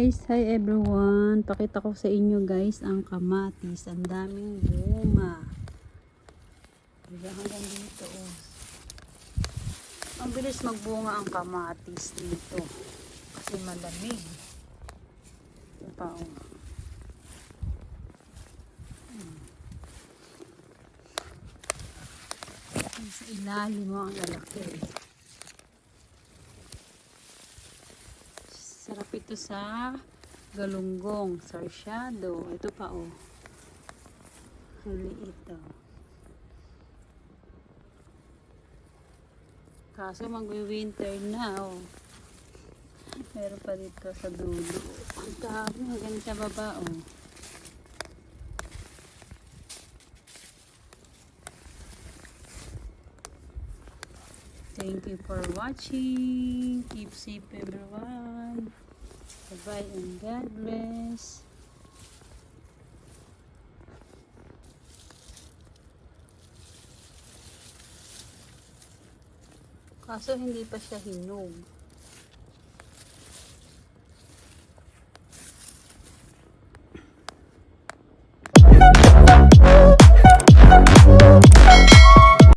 guys, hi everyone. Pakita ko sa inyo guys ang kamatis. Ang daming bunga. Diba hanggang dito oh. Ang bilis magbunga ang kamatis dito. Kasi malamig. Ito pa oh. Sa ilalim mo ang lalaki. Sarap ito sa galunggong, sarsyado. Ito pa oh. Liit oh. Kaso magwi-winter na oh. Meron pa dito sa dulo. Ang dami hanggang sa baba oh. Thank you for watching. Keep safe everyone. Bye-bye and God bless. Kaso hindi pa siya hinog.